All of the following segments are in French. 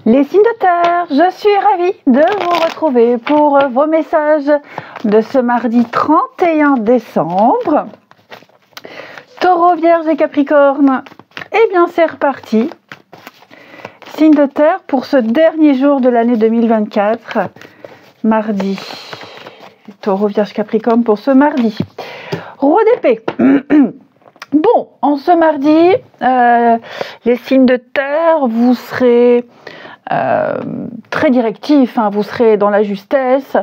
Les signes de terre, je suis ravie de vous retrouver pour vos messages de ce mardi 31 décembre. Taureau, Vierge et Capricorne, eh bien c'est reparti. Signe de terre pour ce dernier jour de l'année 2024, mardi. Taureau, Vierge, Capricorne pour ce mardi. Roi d'épée. Bon, en ce mardi, les signes de terre, vous serez très directif, hein, vous serez dans la justesse,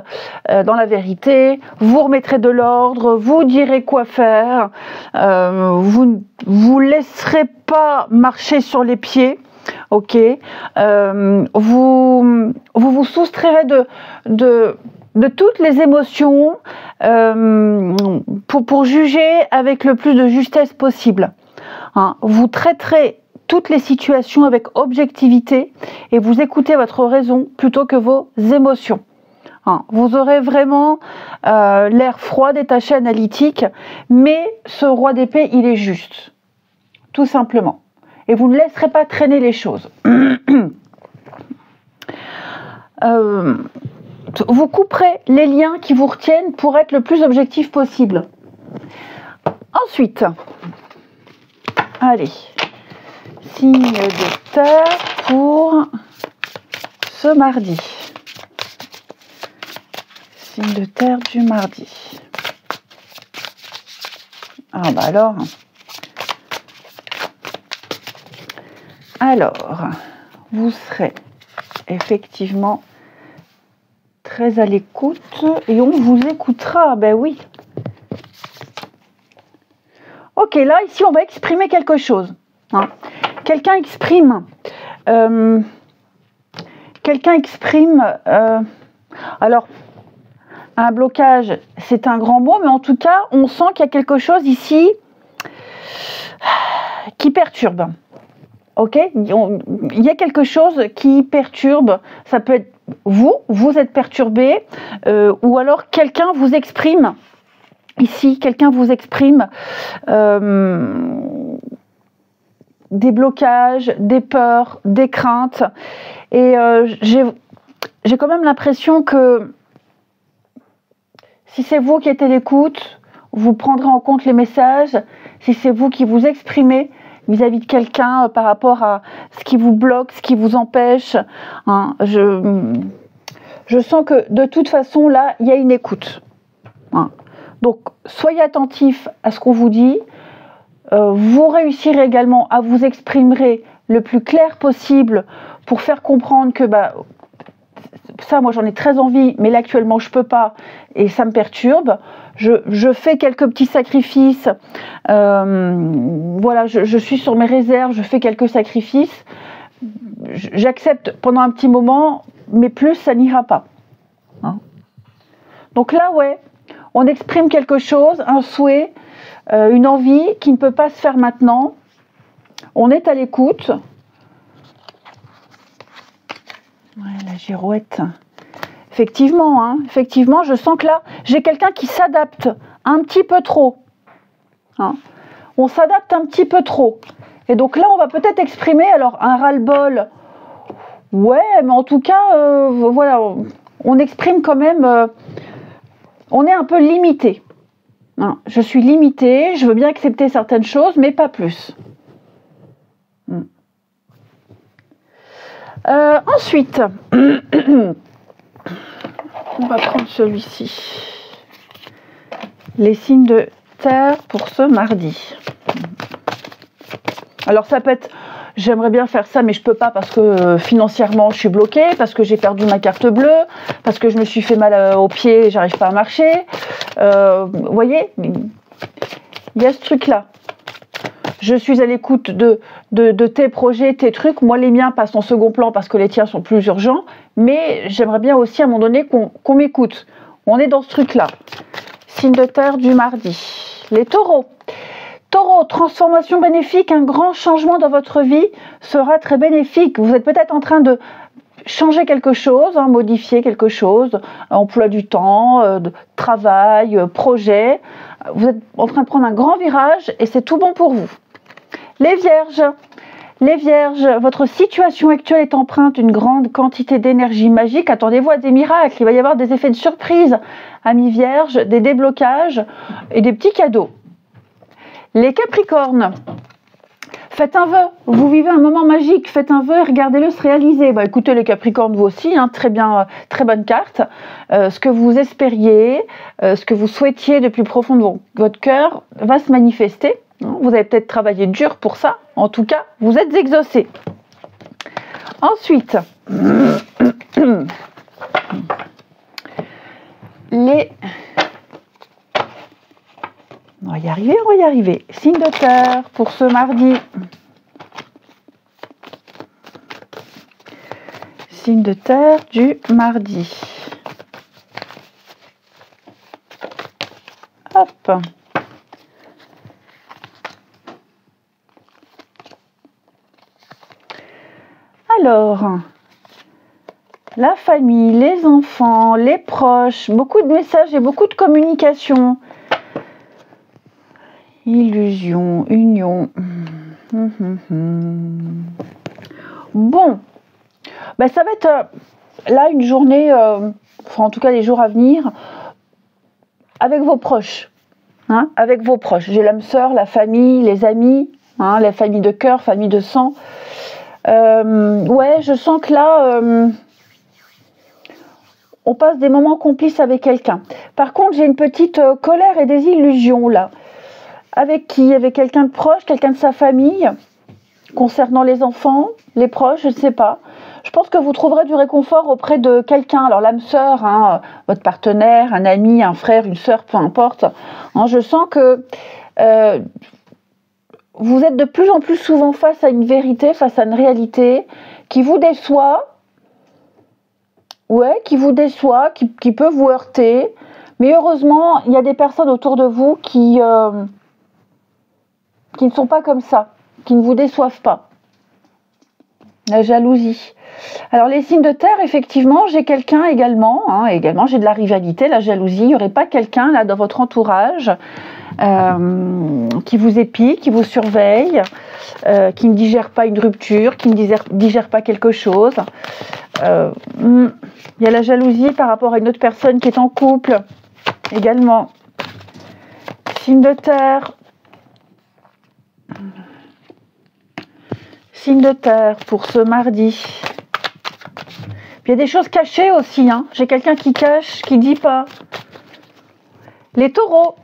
dans la vérité, vous remettrez de l'ordre, vous direz quoi faire, vous ne laisserez pas marcher sur les pieds, ok, vous soustrairez de toutes les émotions pour juger avec le plus de justesse possible. Hein, vous traiterez toutes les situations avec objectivité et vous écoutez votre raison plutôt que vos émotions. Hein, vous aurez vraiment l'air froid, détaché, analytique, mais ce roi d'épée, il est juste, tout simplement. Et vous ne laisserez pas traîner les choses. Vous couperez les liens qui vous retiennent pour être le plus objectif possible. Ensuite, allez, signe de terre pour ce mardi. Signe de terre du mardi. Ah bah alors, vous serez effectivement très à l'écoute et on vous écoutera, ben oui. Ok, là, ici, on va exprimer quelque chose. Hein. Quelqu'un exprime. Alors, un blocage, c'est un grand mot, mais en tout cas, on sent qu'il y a quelque chose ici qui perturbe. Ok, il y a quelque chose qui perturbe. Ça peut être vous êtes perturbé, ou alors quelqu'un vous exprime. Ici, quelqu'un vous exprime des blocages, des peurs, des craintes. Et j'ai quand même l'impression que si c'est vous qui êtes à l'écoute, vous prendrez en compte les messages. Si c'est vous qui vous exprimez vis-à-vis de quelqu'un par rapport à ce qui vous bloque, ce qui vous empêche, hein, je sens que de toute façon, là, il y a une écoute. Hein. Donc, soyez attentifs à ce qu'on vous dit. Vous réussirez également à vous exprimer le plus clair possible pour faire comprendre que ça, moi, j'en ai très envie, mais là, actuellement, je ne peux pas et ça me perturbe. Je fais quelques petits sacrifices. Voilà, je suis sur mes réserves, je fais quelques sacrifices. J'accepte pendant un petit moment, mais plus, ça n'ira pas. Hein. Donc là, ouais, on exprime quelque chose, un souhait, une envie qui ne peut pas se faire maintenant. On est à l'écoute. Ouais, la girouette. Effectivement, je sens que là, j'ai quelqu'un qui s'adapte un petit peu trop. Hein. On s'adapte un petit peu trop. Et donc là, on va peut-être exprimer alors un ras-le-bol. Ouais, mais en tout cas, voilà, on exprime quand même. On est un peu limité. Hein. Je suis limitée, je veux bien accepter certaines choses, mais pas plus. Ensuite, on va prendre celui-ci. Les signes de terre pour ce mardi. Alors ça peut être, j'aimerais bien faire ça, mais je peux pas parce que financièrement je suis bloquée, parce que j'ai perdu ma carte bleue, parce que je me suis fait mal aux pieds et j'arrive pas à marcher. Vous voyez, il y a ce truc-là. Je suis à l'écoute de tes projets, tes trucs. Moi, les miens passent en second plan parce que les tiens sont plus urgents. Mais j'aimerais bien aussi, à un moment donné, qu'on m'écoute. On est dans ce truc-là. Signe de terre du mardi. Les taureaux. Taureau, transformation bénéfique. Un grand changement dans votre vie sera très bénéfique. Vous êtes peut-être en train de changer quelque chose, hein, modifier quelque chose, emploi du temps, travail, projet. Vous êtes en train de prendre un grand virage et c'est tout bon pour vous. Les vierges, Les Vierges, votre situation actuelle est empreinte d'une grande quantité d'énergie magique. Attendez-vous à des miracles. Il va y avoir des effets de surprise, amis Vierges, des déblocages et des petits cadeaux. Les Capricornes, faites un vœu. Vous vivez un moment magique. Faites un vœu et regardez-le se réaliser. Bah, écoutez, les Capricornes, vous aussi, hein, très bien, très bonne carte. Ce que vous espériez, ce que vous souhaitiez de plus profond de votre cœur va se manifester. Vous avez peut-être travaillé dur pour ça. En tout cas, vous êtes exaucés. Ensuite, les... On va y arriver, on va y arriver. Signe de terre pour ce mardi. Signe de terre du mardi. Hop. Alors, la famille, les enfants, les proches, beaucoup de messages et beaucoup de communication. Illusion, union. Bon, ben ça va être là une journée, enfin en tout cas les jours à venir, avec vos proches. Hein, avec vos proches. J'ai l'âme sœur, la famille, les amis, hein, la famille de cœur, famille de sang. Ouais, je sens que là, on passe des moments complices avec quelqu'un. Par contre, j'ai une petite colère et des illusions là. Avec qui? Avec quelqu'un de proche, quelqu'un de sa famille, concernant les enfants, les proches, je ne sais pas. Je pense que vous trouverez du réconfort auprès de quelqu'un. Alors l'âme sœur, hein, votre partenaire, un ami, un frère, une sœur, peu importe. Hein, je sens que vous êtes de plus en plus souvent face à une vérité, face à une réalité qui vous déçoit, ouais, qui vous déçoit, qui peut vous heurter. Mais heureusement, il y a des personnes autour de vous qui ne sont pas comme ça, qui ne vous déçoivent pas. La jalousie. Alors les signes de terre, effectivement, j'ai quelqu'un également, hein, également j'ai de la rivalité, la jalousie. Il n'y aurait pas quelqu'un là dans votre entourage qui vous épie, qui vous surveille, qui ne digère pas une rupture, qui ne digère pas quelque chose. Il y a la jalousie par rapport à une autre personne qui est en couple également. Signe de terre. Signe de terre pour ce mardi. Puis il y a des choses cachées aussi. Hein. J'ai quelqu'un qui cache, qui ne dit pas. Les taureaux.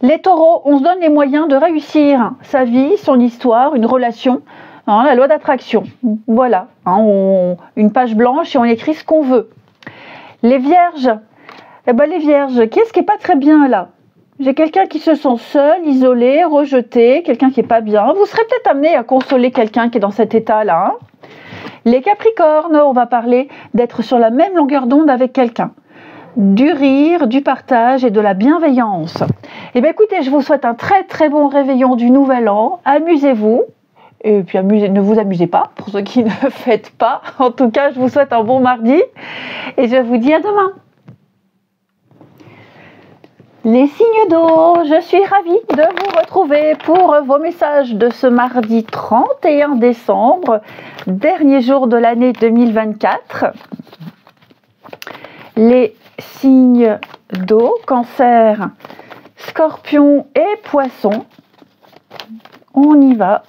Les taureaux, on se donne les moyens de réussir sa vie, son histoire, une relation. Hein, la loi d'attraction. Voilà. Hein, une page blanche et on écrit ce qu'on veut. Les vierges. Eh ben, les vierges, qu'est-ce qui n'est pas très bien là? J'ai quelqu'un qui se sent seul, isolé, rejeté, quelqu'un qui n'est pas bien. Vous serez peut-être amené à consoler quelqu'un qui est dans cet état-là. Hein. Les Capricornes, on va parler d'être sur la même longueur d'onde avec quelqu'un. Du rire, du partage et de la bienveillance. Eh bien écoutez, je vous souhaite un très très bon réveillon du Nouvel An. Amusez-vous. Et puis ne vous amusez pas, pour ceux qui ne fêtent pas. En tout cas, je vous souhaite un bon mardi. Et je vous dis à demain. Les signes d'eau, je suis ravie de vous retrouver pour vos messages de ce mardi 31 décembre, dernier jour de l'année 2024. Les signes d'eau, Cancer, Scorpion et Poisson. On y va.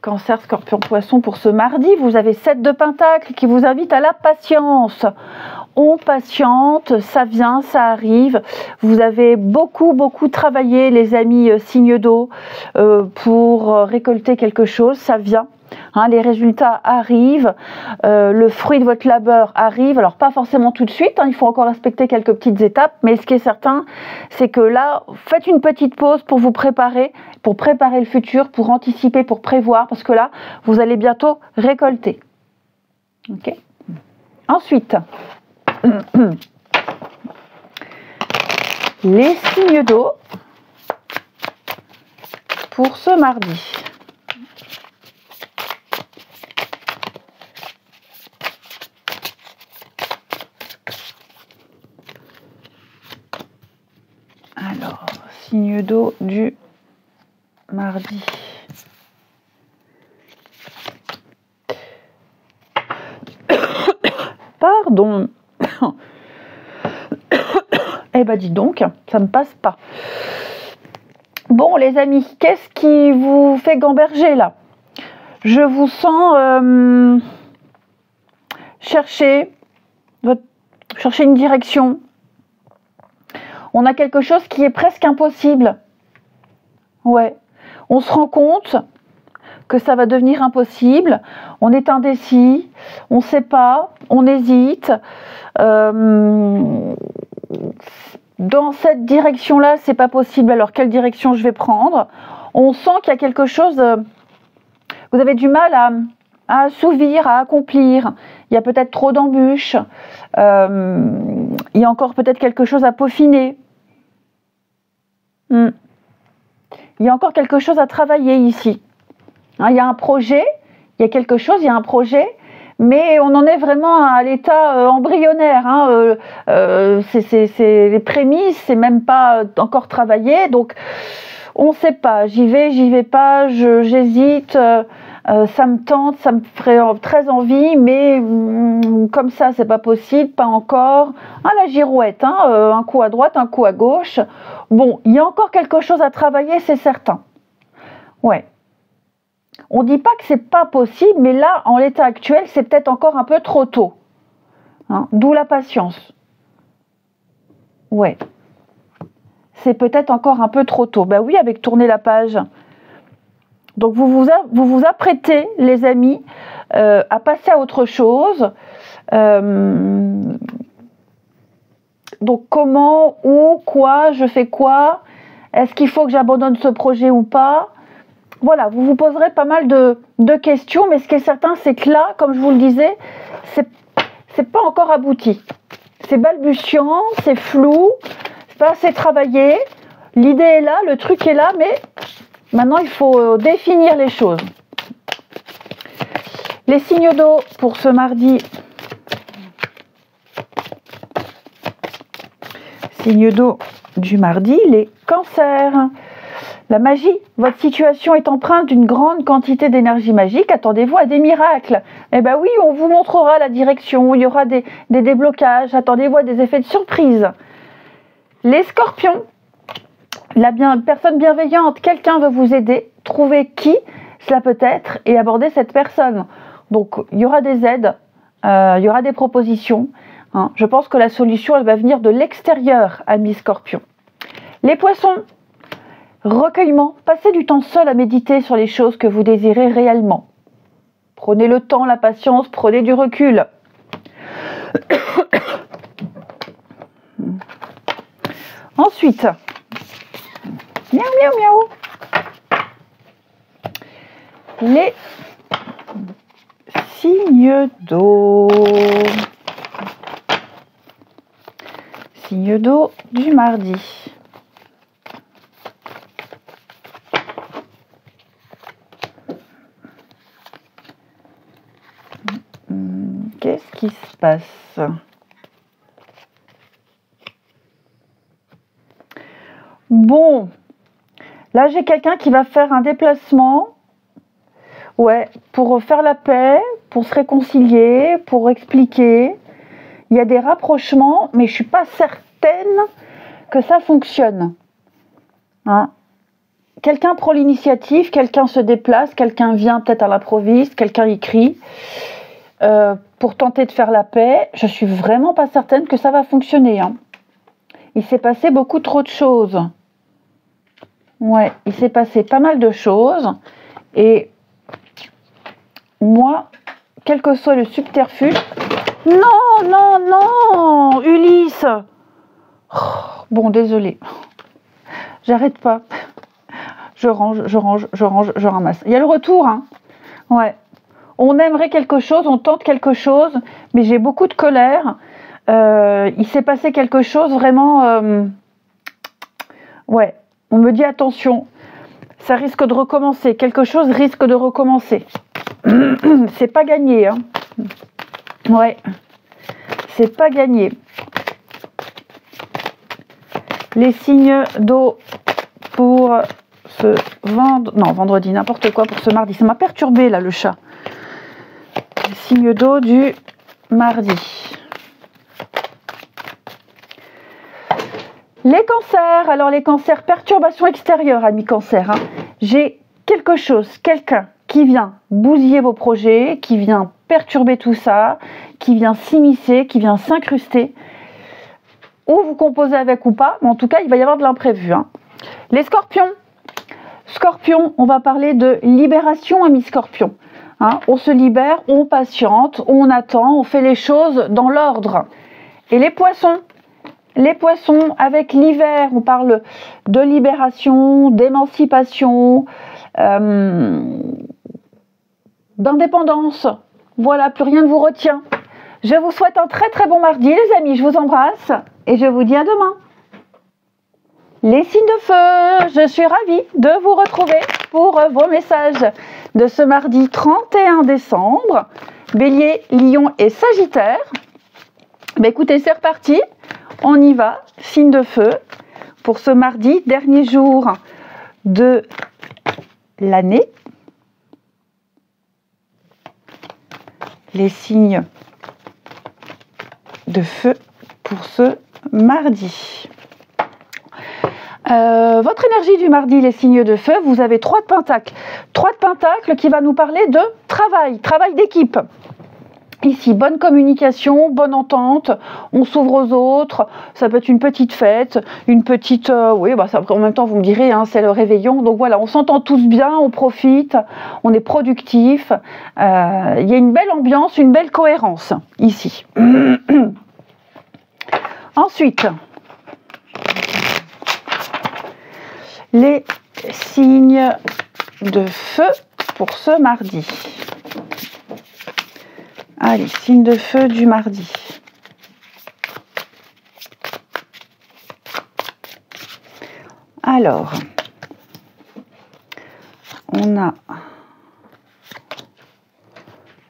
Cancer, Scorpion, Poisson pour ce mardi. Vous avez 7 de Pentacles qui vous invite à la patience. On patiente, ça vient, ça arrive. Vous avez beaucoup travaillé, les amis signes d'eau, pour récolter quelque chose. Ça vient. Hein, les résultats arrivent, le fruit de votre labeur arrive, alors pas forcément tout de suite, hein, il faut encore respecter quelques petites étapes, mais ce qui est certain, c'est que là, faites une petite pause pour vous préparer, pour préparer le futur, pour anticiper, pour prévoir, parce que là, vous allez bientôt récolter. Okay. Ensuite, les signes d'eau pour ce mardi. Alors, signe d'eau du mardi. Pardon. Eh ben dis donc, ça me passe pas. Bon les amis, qu'est-ce qui vous fait gamberger là? Je vous sens chercher une direction. On a quelque chose qui est presque impossible. Ouais. On se rend compte que ça va devenir impossible. On est indécis, on ne sait pas, on hésite. Dans cette direction-là, c'est pas possible. Alors quelle direction je vais prendre? On sent qu'il y a quelque chose. Vous avez du mal à assouvir, à accomplir. Il y a peut-être trop d'embûches. Il y a encore peut-être quelque chose à peaufiner. Il y a encore quelque chose à travailler ici. Hein, il y a un projet, il y a quelque chose, il y a un projet, mais on en est vraiment à l'état embryonnaire. Hein, c'est les prémices, c'est même pas encore travaillé, donc on ne sait pas. J'y vais pas, j'hésite. Ça me tente, ça me ferait très envie, mais comme ça, c'est pas possible, pas encore. Ah, la girouette, hein, un coup à droite, un coup à gauche. Bon, il y a encore quelque chose à travailler, c'est certain. Ouais. On ne dit pas que c'est pas possible, mais là, en l'état actuel, c'est peut-être encore un peu trop tôt. Hein, d'où la patience. Ouais. C'est peut-être encore un peu trop tôt. Ben oui, avec tourner la page. Donc vous vous apprêtez, les amis, à passer à autre chose. Donc comment, où, quoi, je fais quoi? Est-ce qu'il faut que j'abandonne ce projet ou pas? Voilà, vous vous poserez pas mal de questions, mais ce qui est certain, c'est que là, comme je vous le disais, c'est pas encore abouti. C'est balbutiant, c'est flou, c'est pas assez travaillé. L'idée est là, le truc est là, mais maintenant, il faut définir les choses. Les signes d'eau pour ce mardi. Signes d'eau du mardi, les cancers. La magie, votre situation est empreinte d'une grande quantité d'énergie magique. Attendez-vous à des miracles. Eh bien oui, on vous montrera la direction. Il y aura des déblocages. Attendez-vous à des effets de surprise. Les scorpions. Personne bienveillante, quelqu'un veut vous aider, trouvez qui cela peut être et abordez cette personne. Donc il y aura des aides, il y aura des propositions. Hein. Je pense que la solution, elle va venir de l'extérieur, amis scorpions. Les poissons, recueillement, passez du temps seul à méditer sur les choses que vous désirez réellement. Prenez le temps, la patience, prenez du recul. Ensuite, miaou, miaou, miaou. Les signes d'eau. Signes d'eau du mardi. Qu'est-ce qui se passe? Bon, là j'ai quelqu'un qui va faire un déplacement, ouais, pour faire la paix, pour se réconcilier, pour expliquer. Il y a des rapprochements, mais je suis pas certaine que ça fonctionne. Hein? Quelqu'un prend l'initiative, quelqu'un se déplace, quelqu'un vient peut-être à l'improviste, quelqu'un écrit pour tenter de faire la paix. Je suis vraiment pas certaine que ça va fonctionner. Hein. Il s'est passé beaucoup trop de choses. Ouais, il s'est passé pas mal de choses. Et moi, quel que soit le subterfuge... Non, non, non, Ulysse. Oh, bon, désolé. J'arrête pas. Je range, je ramasse. Il y a le retour, hein. Ouais. On aimerait quelque chose, on tente quelque chose, mais j'ai beaucoup de colère. Il s'est passé quelque chose vraiment... Ouais, on me dit attention, ça risque de recommencer. Quelque chose risque de recommencer. C'est pas gagné, hein. Ouais, c'est pas gagné. Les signes d'eau pour ce vendredi, n'importe quoi pour ce mardi. Ça m'a perturbé là, le chat. Les signes d'eau du mardi. cancers, alors les cancers, perturbations extérieures, amis cancers. Hein. J'ai quelque chose, quelqu'un qui vient bousiller vos projets, qui vient perturber tout ça, qui vient s'immiscer, qui vient s'incruster. Ou vous composez avec ou pas, mais en tout cas, il va y avoir de l'imprévu. Hein. Les scorpions. Scorpion, on va parler de libération, amis scorpions. Hein, on se libère, on patiente, on attend, on fait les choses dans l'ordre. Et les poissons, avec l'hiver, on parle de libération, d'émancipation, d'indépendance. Voilà, plus rien ne vous retient. Je vous souhaite un très très bon mardi, les amis. Je vous embrasse et je vous dis à demain. Les signes de feu, je suis ravie de vous retrouver pour vos messages de ce mardi 31 décembre. Bélier, Lion et Sagittaire. Ben écoutez, c'est reparti. On y va, signe de feu, pour ce mardi, dernier jour de l'année. Les signes de feu pour ce mardi. Votre énergie du mardi, les signes de feu, vous avez 3 de pentacles. 3 de pentacles qui va nous parler de travail d'équipe. Ici, bonne communication, bonne entente, on s'ouvre aux autres, ça peut être une petite fête, une petite... oui, bah ça, en même temps, vous me direz, hein, c'est le réveillon. Donc voilà, on s'entend tous bien, on profite, on est productif. Il y a une belle ambiance, une belle cohérence ici. Ensuite, les signes de feu pour ce mardi. Allez, signe de feu du mardi. Alors, on a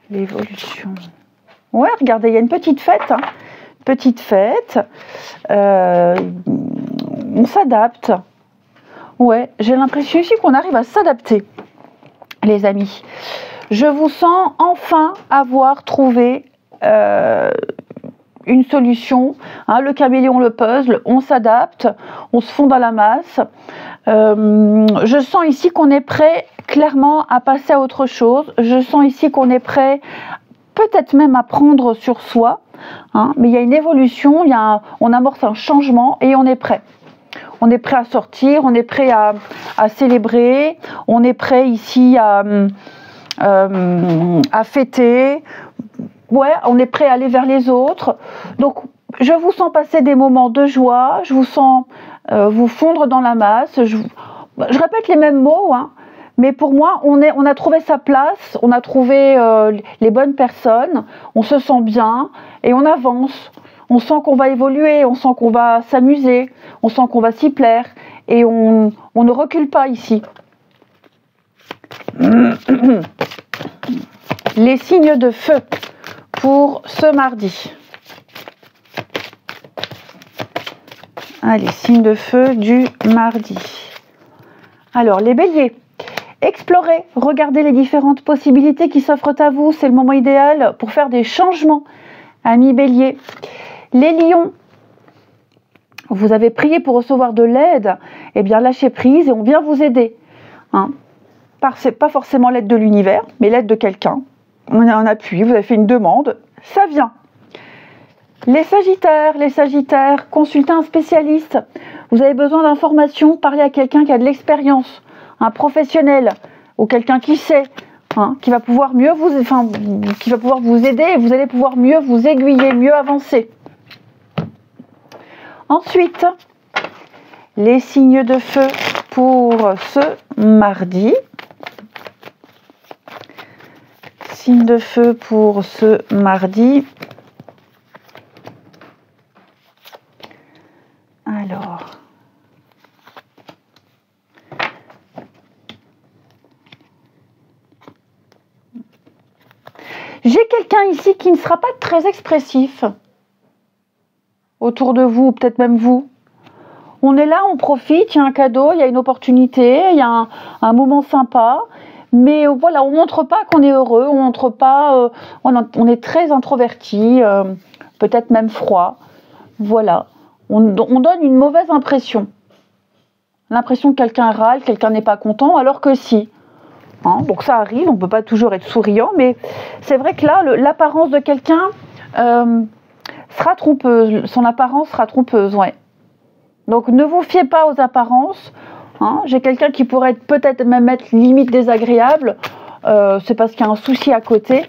l'évolution. Ouais, regardez, il y a une petite fête. Hein. Petite fête. On s'adapte. Ouais, j'ai l'impression ici qu'on arrive à s'adapter, les amis. Je vous sens enfin avoir trouvé une solution. Hein, le caméléon, le puzzle, on s'adapte, on se fond dans la masse. Je sens ici qu'on est prêt clairement à passer à autre chose. Je sens ici qu'on est prêt peut-être même à prendre sur soi. Hein, mais il y a une évolution, on amorce un changement et on est prêt. On est prêt à sortir, on est prêt à célébrer, on est prêt ici à fêter, ouais, on est prêt à aller vers les autres. Donc, je vous sens passer des moments de joie, je vous sens vous fondre dans la masse. Je répète les mêmes mots, hein, mais pour moi, on a trouvé sa place, on a trouvé les bonnes personnes, on se sent bien et on avance. On sent qu'on va évoluer, on sent qu'on va s'amuser, on sent qu'on va s'y plaire et on ne recule pas ici. Les signes de feu pour ce mardi. Allez, signes de feu du mardi. Alors, les béliers, explorez, regardez les différentes possibilités qui s'offrent à vous. C'est le moment idéal pour faire des changements, amis béliers. Les lions, vous avez prié pour recevoir de l'aide, eh bien lâchez prise et on vient vous aider. Hein. C'est pas forcément l'aide de l'univers, mais l'aide de quelqu'un. On a un appui, vous avez fait une demande, ça vient. Les sagittaires, consultez un spécialiste. Vous avez besoin d'informations, parlez à quelqu'un qui a de l'expérience, un professionnel ou quelqu'un qui sait, hein, qui va pouvoir qui va pouvoir vous aider et vous allez pouvoir mieux vous aiguiller, mieux avancer. Ensuite, les signes de feu pour ce mardi. Signes de feu pour ce mardi. Alors, j'ai quelqu'un ici qui ne sera pas très expressif autour de vous, peut-être même vous. On est là, on profite, il y a un cadeau, il y a une opportunité, il y a un moment sympa, mais voilà, on ne montre pas qu'on est heureux, on montre pas, on est très introverti, peut-être même froid. Voilà, on donne une mauvaise impression. l'impression que quelqu'un râle, quelqu'un n'est pas content, alors que si. Hein, donc ça arrive, on ne peut pas toujours être souriant, mais c'est vrai que là, l'apparence de quelqu'un sera trompeuse, son apparence sera trompeuse, ouais. Donc ne vous fiez pas aux apparences. Hein. J'ai quelqu'un qui pourrait peut-être même être limite désagréable, c'est parce qu'il y a un souci à côté.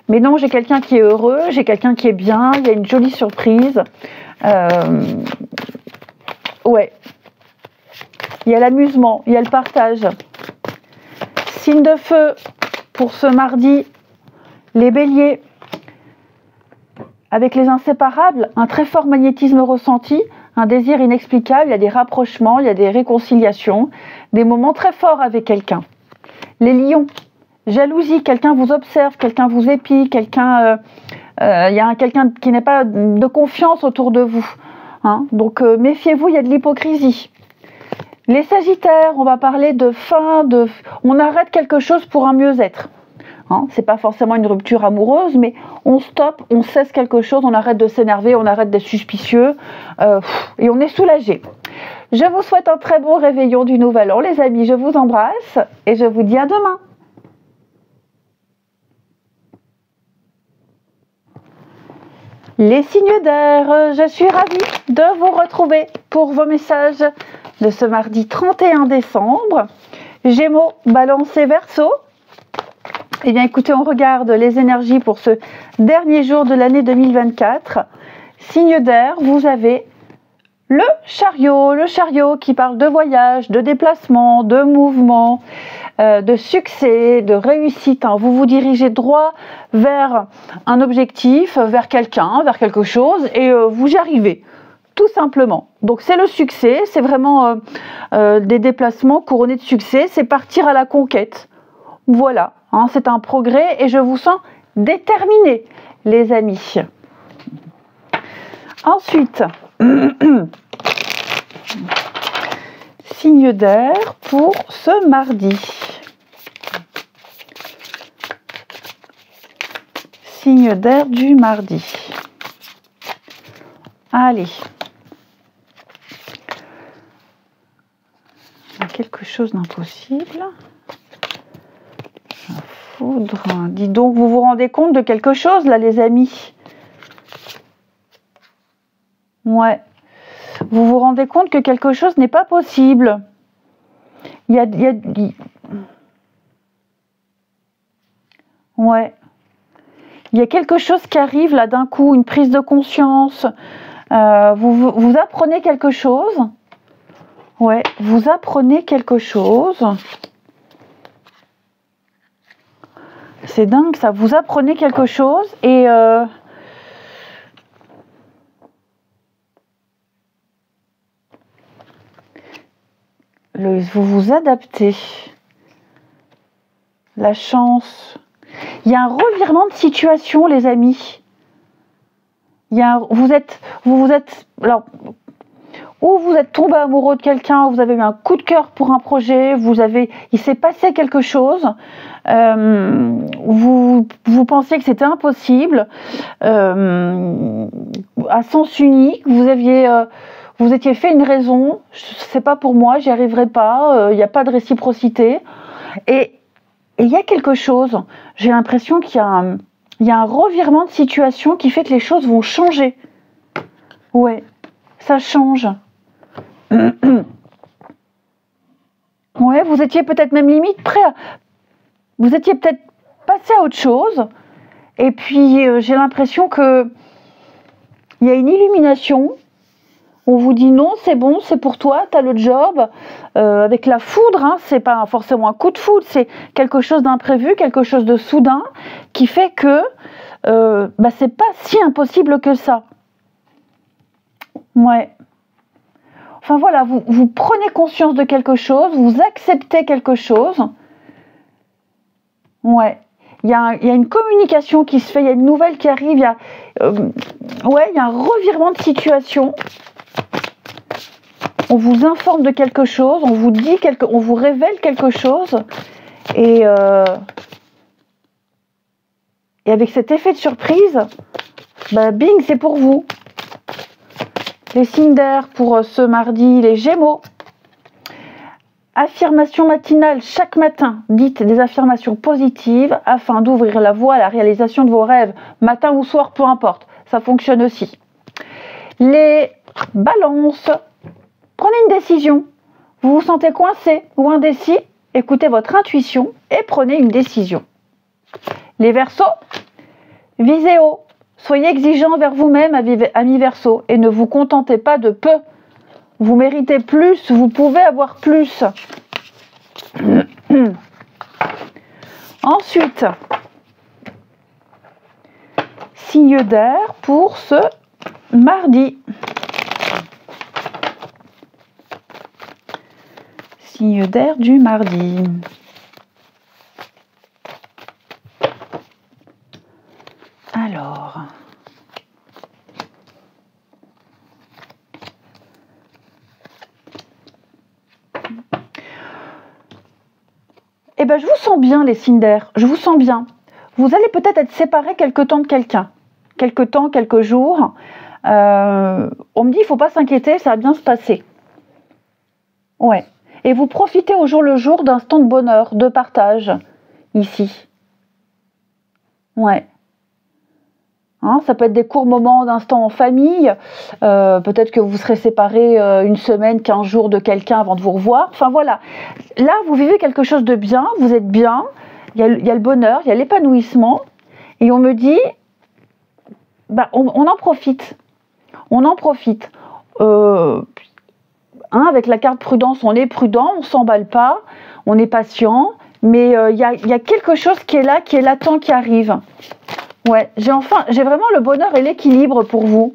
Mais non, j'ai quelqu'un qui est heureux, j'ai quelqu'un qui est bien, il y a une jolie surprise. Ouais. Il y a l'amusement, il y a le partage. Signe de feu pour ce mardi, les béliers. Avec les inséparables, un très fort magnétisme ressenti, un désir inexplicable, il y a des rapprochements, il y a des réconciliations, des moments très forts avec quelqu'un. Les lions, jalousie, quelqu'un vous observe, quelqu'un vous épie, quelqu'un, il y a quelqu'un qui n'est pas de confiance autour de vous. Hein. Donc méfiez-vous, il y a de l'hypocrisie. Les sagittaires, on va parler de fin, on arrête quelque chose pour un mieux-être. Hein, c'est pas forcément une rupture amoureuse, mais on stoppe, on cesse quelque chose, on arrête de s'énerver, on arrête d'être suspicieux, et on est soulagé. Je vous souhaite un très bon réveillon du Nouvel An, les amis. Je vous embrasse et je vous dis à demain. Les signes d'air, je suis ravie de vous retrouver pour vos messages de ce mardi 31 décembre. Gémeaux, Balance et Verseau. Eh bien écoutez, on regarde les énergies pour ce dernier jour de l'année 2024. Signe d'air, vous avez le chariot qui parle de voyage, de déplacement, de mouvement, de succès, de réussite. Hein. Vous vous dirigez droit vers un objectif, vers quelqu'un, vers quelque chose, et vous y arrivez, tout simplement. Donc c'est le succès, c'est vraiment des déplacements couronnés de succès, c'est partir à la conquête. Voilà, hein, c'est un progrès et je vous sens déterminés, les amis. Ensuite, signe d'air pour ce mardi. Signe d'air du mardi. Allez. Il y a quelque chose d'impossible. La foudre. Dis donc, vous vous rendez compte de quelque chose là, les amis? Ouais. Vous vous rendez compte que quelque chose n'est pas possible. Ouais. Il y a quelque chose qui arrive là d'un coup, une prise de conscience. Vous apprenez quelque chose. Ouais, vous apprenez quelque chose. C'est dingue ça, vous apprenez quelque chose et vous vous adaptez. La chance. Il y a un revirement de situation, les amis. Vous êtes tombé amoureux de quelqu'un, vous avez eu un coup de cœur pour un projet, il s'est passé quelque chose, vous pensiez que c'était impossible, à sens unique, vous étiez fait une raison, c'est pas pour moi, j'y arriverai pas, il n'y a pas de réciprocité, et il y a quelque chose, j'ai l'impression qu'il y a un revirement de situation qui fait que les choses vont changer. Ouais, ça change. Ouais, vous étiez peut-être même limite prêt vous étiez peut-être passé à autre chose, et puis j'ai l'impression que il y a une illumination. On vous dit non, c'est bon, c'est pour toi, tu as le job. Avec la foudre, hein, c'est pas forcément un coup de foudre, c'est quelque chose d'imprévu, quelque chose de soudain, qui fait que c'est pas si impossible que ça. Ouais. Enfin voilà, vous prenez conscience de quelque chose, vous acceptez quelque chose. Ouais. Il y a une communication qui se fait, il y a une nouvelle qui arrive, il y a un revirement de situation. On vous informe de quelque chose, on vous dit on vous révèle quelque chose, et avec cet effet de surprise, bing, c'est pour vous. Les signes d'air pour ce mardi, les Gémeaux. Affirmation matinale chaque matin. Dites des affirmations positives afin d'ouvrir la voie à la réalisation de vos rêves, matin ou soir, peu importe. Ça fonctionne aussi. Les balances. Prenez une décision. Vous vous sentez coincé ou indécis? Écoutez votre intuition et prenez une décision. Les Verseaux. Visez haut. Soyez exigeant envers vous-même, amis Verseaux, et ne vous contentez pas de peu. Vous méritez plus, vous pouvez avoir plus. Ensuite, signe d'air pour ce mardi. Signe d'air du mardi. Alors, eh ben, je vous sens bien les signes d'air, je vous sens bien. Vous allez peut-être être séparés quelque temps de quelqu'un, quelque temps, quelques jours. On me dit, il ne faut pas s'inquiéter, ça va bien se passer. Ouais. Et vous profitez au jour le jour d'instants de bonheur, de partage, ici. Ouais. Hein, ça peut être des courts moments d'instants en famille, peut-être que vous serez séparés une semaine, 15 jours de quelqu'un avant de vous revoir. Enfin voilà, là vous vivez quelque chose de bien, vous êtes bien, il y a le bonheur, il y a l'épanouissement, et on me dit, bah, on en profite, on en profite. Avec la carte prudence, on est prudent, on ne s'emballe pas, on est patient, mais il y a quelque chose qui est là, qui est latent, qui arrive. Ouais, j'ai vraiment le bonheur et l'équilibre pour vous.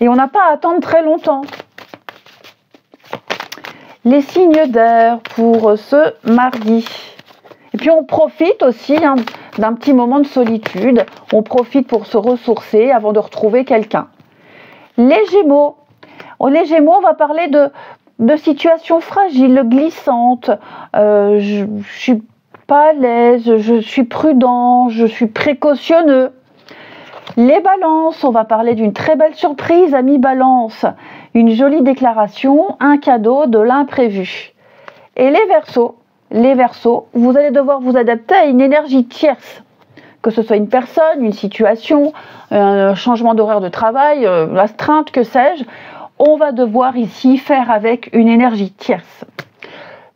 Et on n'a pas à attendre très longtemps. Les signes d'air pour ce mardi. Et puis on profite aussi d'un petit moment de solitude. On profite pour se ressourcer avant de retrouver quelqu'un. Les Gémeaux. Les Gémeaux, on va parler de situations fragiles, glissantes. Je suis pas à l'aise, je suis prudent, je suis précautionneux. Les Balances, on va parler d'une très belle surprise, amis Balance, une jolie déclaration, un cadeau, de l'imprévu. Et les Verseaux, vous allez devoir vous adapter à une énergie tierce, que ce soit une personne, une situation, un changement d'horaire de travail, l'astreinte, que sais-je. On va devoir ici faire avec une énergie tierce.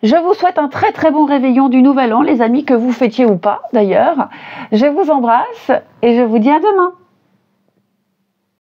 Je vous souhaite un très très bon réveillon du Nouvel An, les amis, que vous fêtiez ou pas d'ailleurs. Je vous embrasse et je vous dis à demain.